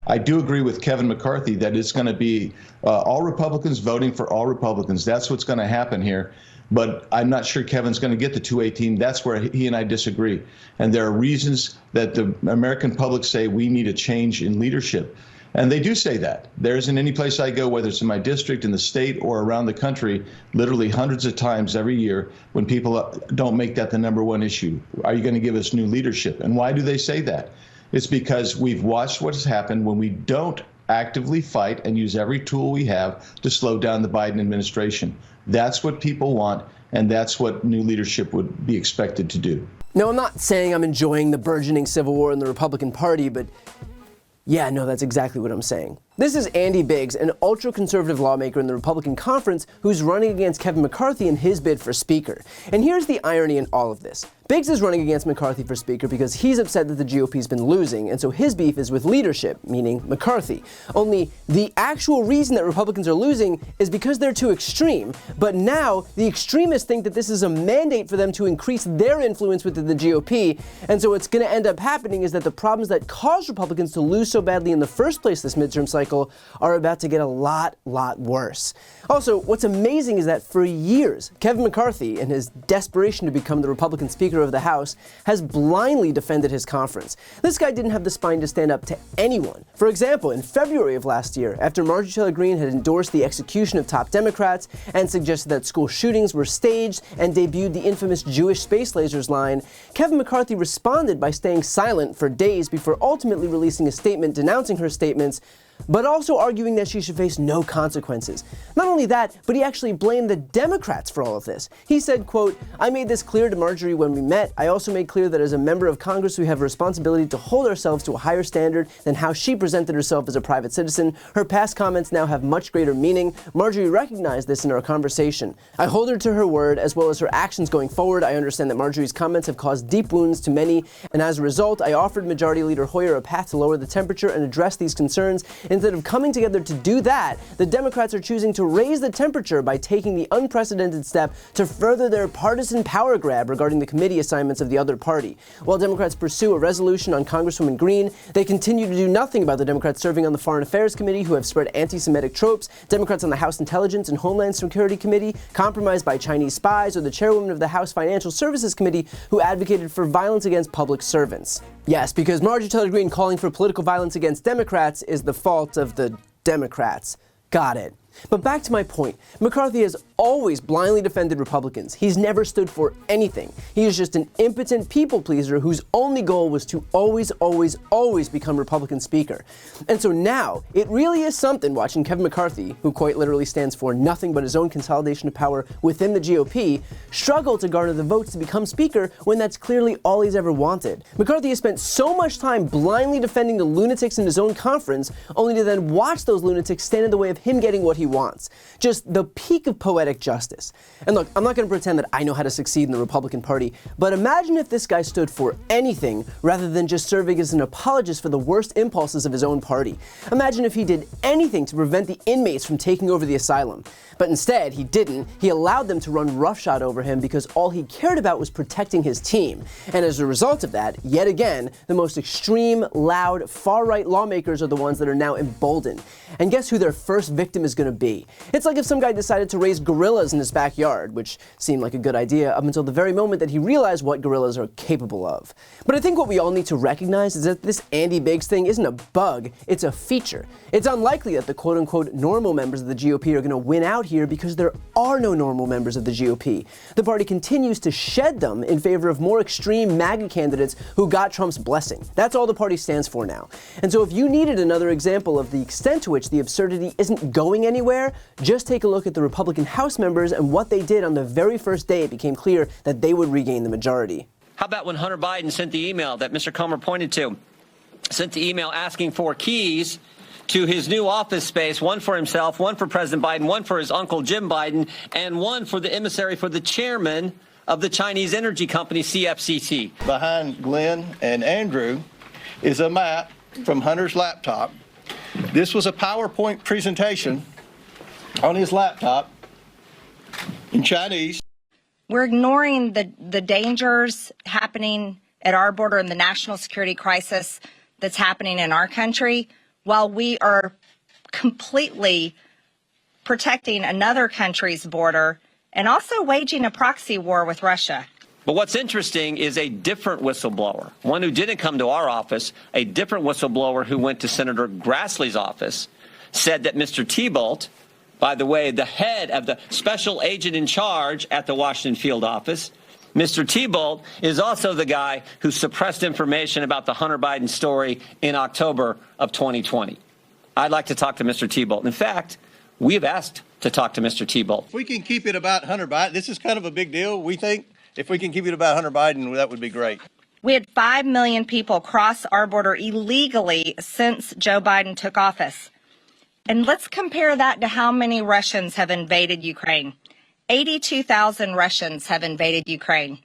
I do agree with Kevin McCarthy that it's going to be all Republicans voting for all Republicans. That's what's going to happen here. But I'm not sure Kevin's going to get the 218. That's where he and I disagree. And there are reasons that the American public say we need a change in leadership. And they do say that. There isn't any place I go, whether it's in my district, in the state, or around the country, literally hundreds of times every year when people don't make that the number one issue. Are you going to give us new leadership? And why do they say that? It's because we've watched what has happened when we don't actively fight and use every tool we have to slow down the Biden administration. That's what people want, and that's what new leadership would be expected to do. Now, I'm not saying I'm enjoying the burgeoning civil war in the Republican Party, but yeah, no, that's exactly what I'm saying. This is Andy Biggs, an ultra-conservative lawmaker in the Republican conference who's running against Kevin McCarthy in his bid for Speaker. And here's the irony in all of this. Biggs is running against McCarthy for Speaker because he's upset that the GOP's been losing, and so his beef is with leadership, meaning McCarthy. Only the actual reason that Republicans are losing is because they're too extreme. But now, the extremists think that this is a mandate for them to increase their influence within the GOP, and so what's going to end up happening is that the problems that caused Republicans to lose so badly in the first place this midterm cycle are about to get a lot worse. Also, what's amazing is that for years, Kevin McCarthy, in his desperation to become the Republican Speaker of the House, has blindly defended his conference. This guy didn't have the spine to stand up to anyone. For example, in February of last year, after Marjorie Taylor Greene had endorsed the execution of top Democrats and suggested that school shootings were staged and debuted the infamous Jewish space lasers line, Kevin McCarthy responded by staying silent for days before ultimately releasing a statement denouncing her statements, but also arguing that she should face no consequences. Not only that, but he actually blamed the Democrats for all of this. He said, quote, "I made this clear to Marjorie when we met. I also made clear that as a member of Congress, we have a responsibility to hold ourselves to a higher standard than how she presented herself as a private citizen. Her past comments now have much greater meaning. Marjorie recognized this in our conversation. I hold her to her word as well as her actions going forward. I understand that Marjorie's comments have caused deep wounds to many, and as a result, I offered Majority Leader Hoyer a path to lower the temperature and address these concerns. Instead of coming together to do that, the Democrats are choosing to raise the temperature by taking the unprecedented step to further their partisan power grab regarding the committee assignments of the other party. While Democrats pursue a resolution on Congresswoman Greene, they continue to do nothing about the Democrats serving on the Foreign Affairs Committee who have spread anti-Semitic tropes, Democrats on the House Intelligence and Homeland Security Committee compromised by Chinese spies, or the chairwoman of the House Financial Services Committee who advocated for violence against public servants. Yes, because Marjorie Taylor Greene calling for political violence against Democrats is the fault of the Democrats. Got it. But back to my point, McCarthy has always blindly defended Republicans. He's never stood for anything. He is just an impotent people pleaser whose only goal was to always become Republican Speaker. And so now, it really is something watching Kevin McCarthy, who quite literally stands for nothing but his own consolidation of power within the GOP, struggle to garner the votes to become Speaker when that's clearly all he's ever wanted. McCarthy has spent so much time blindly defending the lunatics in his own conference, only to then watch those lunatics stand in the way of him getting what he wants. Just the peak of poetic justice. And look, I'm not going to pretend that I know how to succeed in the Republican Party, but imagine if this guy stood for anything rather than just serving as an apologist for the worst impulses of his own party. Imagine if he did anything to prevent the inmates from taking over the asylum. But instead, he didn't. He allowed them to run roughshod over him because all he cared about was protecting his team. And as a result of that, yet again, the most extreme, loud, far-right lawmakers are the ones that are now emboldened. And guess who their first victim is going to be? It's like if some guy decided to raise gorillas in his backyard, which seemed like a good idea up until the very moment that he realized what gorillas are capable of. But I think what we all need to recognize is that this Andy Biggs thing isn't a bug, it's a feature. It's unlikely that the quote-unquote normal members of the GOP are going to win out here because there are no normal members of the GOP. The party continues to shed them in favor of more extreme MAGA candidates who got Trump's blessing. That's all the party stands for now. And so if you needed another example of the extent to which the absurdity isn't going anywhere, just take a look at the Republican House members and what they did on the very first day it became clear that they would regain the majority. How about when Hunter Biden sent the email that Mr. Comer pointed to? Sent the email asking for keys to his new office space, one for himself, one for President Biden, one for his uncle Jim Biden, and one for the emissary for the chairman of the Chinese energy company CFCC. Behind Glenn and Andrew is a map from Hunter's laptop. This was a PowerPoint presentation on his laptop in Chinese. We're ignoring the dangers happening at our border and the national security crisis that's happening in our country while we are completely protecting another country's border and also waging a proxy war with Russia. But what's interesting is a different whistleblower, one who didn't come to our office, a different whistleblower who went to Senator Grassley's office, said that Mr. Thibault, by the way, the head of the special agent in charge at the Washington field office, Mr. Thibault is also the guy who suppressed information about the Hunter Biden story in October of 2020. I'd like to talk to Mr. Thibault. In fact, we have asked to talk to Mr. Thibault. If we can keep it about Hunter Biden, this is kind of a big deal, we think. If we can keep it about Hunter Biden, that would be great. We had 5 million people cross our border illegally since Joe Biden took office. And let's compare that to how many Russians have invaded Ukraine. 82,000 Russians have invaded Ukraine.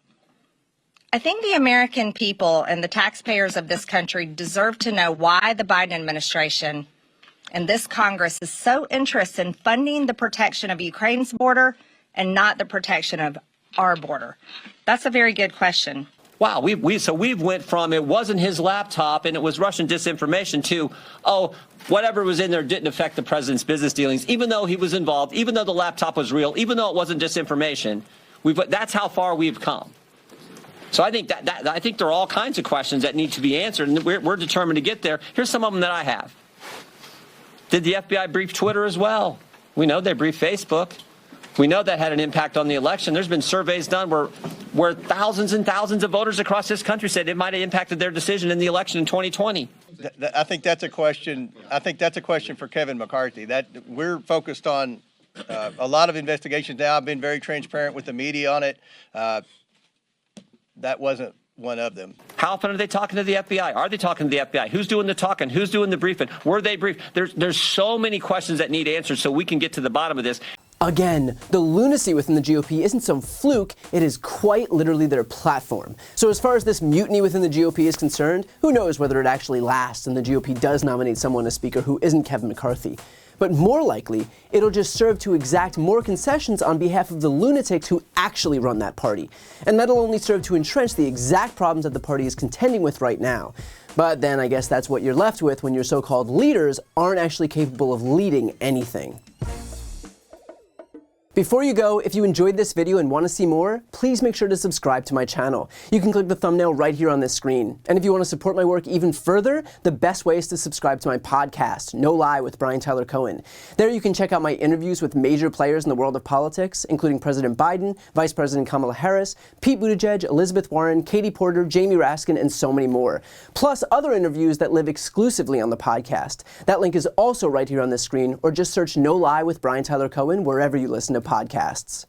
I think the American people and the taxpayers of this country deserve to know why the Biden administration and this Congress is so interested in funding the protection of Ukraine's border and not the protection of our border. That's a very good question. Wow, we've went from it wasn't his laptop and it was Russian disinformation to, oh, whatever was in there didn't affect the president's business dealings, even though he was involved, even though the laptop was real, even though it wasn't disinformation. That's how far we've come. So I think I think there are all kinds of questions that need to be answered, and we're determined to get there. Here's some of them that I have. Did the FBI brief Twitter as well? We know they briefed Facebook. We know that had an impact on the election. There's been surveys done where thousands and thousands of voters across this country said it might have impacted their decision in the election in 2020. I think that's a question. I think that's a question for Kevin McCarthy. That we're focused on a lot of investigations now. I've been very transparent with the media on it. That wasn't one of them. How often are they talking to the FBI? Are they talking to the FBI? Who's doing the talking? Who's doing the briefing? Were they briefed? There's so many questions that need answers so we can get to the bottom of this. Again, the lunacy within the GOP isn't some fluke, it is quite literally their platform. So as far as this mutiny within the GOP is concerned, who knows whether it actually lasts and the GOP does nominate someone as Speaker who isn't Kevin McCarthy. But more likely, it'll just serve to exact more concessions on behalf of the lunatics who actually run that party. And that'll only serve to entrench the exact problems that the party is contending with right now. But then I guess that's what you're left with when your so-called leaders aren't actually capable of leading anything. Before you go, if you enjoyed this video and want to see more, please make sure to subscribe to my channel. You can click the thumbnail right here on this screen. And if you want to support my work even further, the best way is to subscribe to my podcast, No Lie with Brian Tyler Cohen. There you can check out my interviews with major players in the world of politics, including President Biden, Vice President Kamala Harris, Pete Buttigieg, Elizabeth Warren, Katie Porter, Jamie Raskin, and so many more. Plus other interviews that live exclusively on the podcast. That link is also right here on this screen, or just search No Lie with Brian Tyler Cohen wherever you listen to podcasts.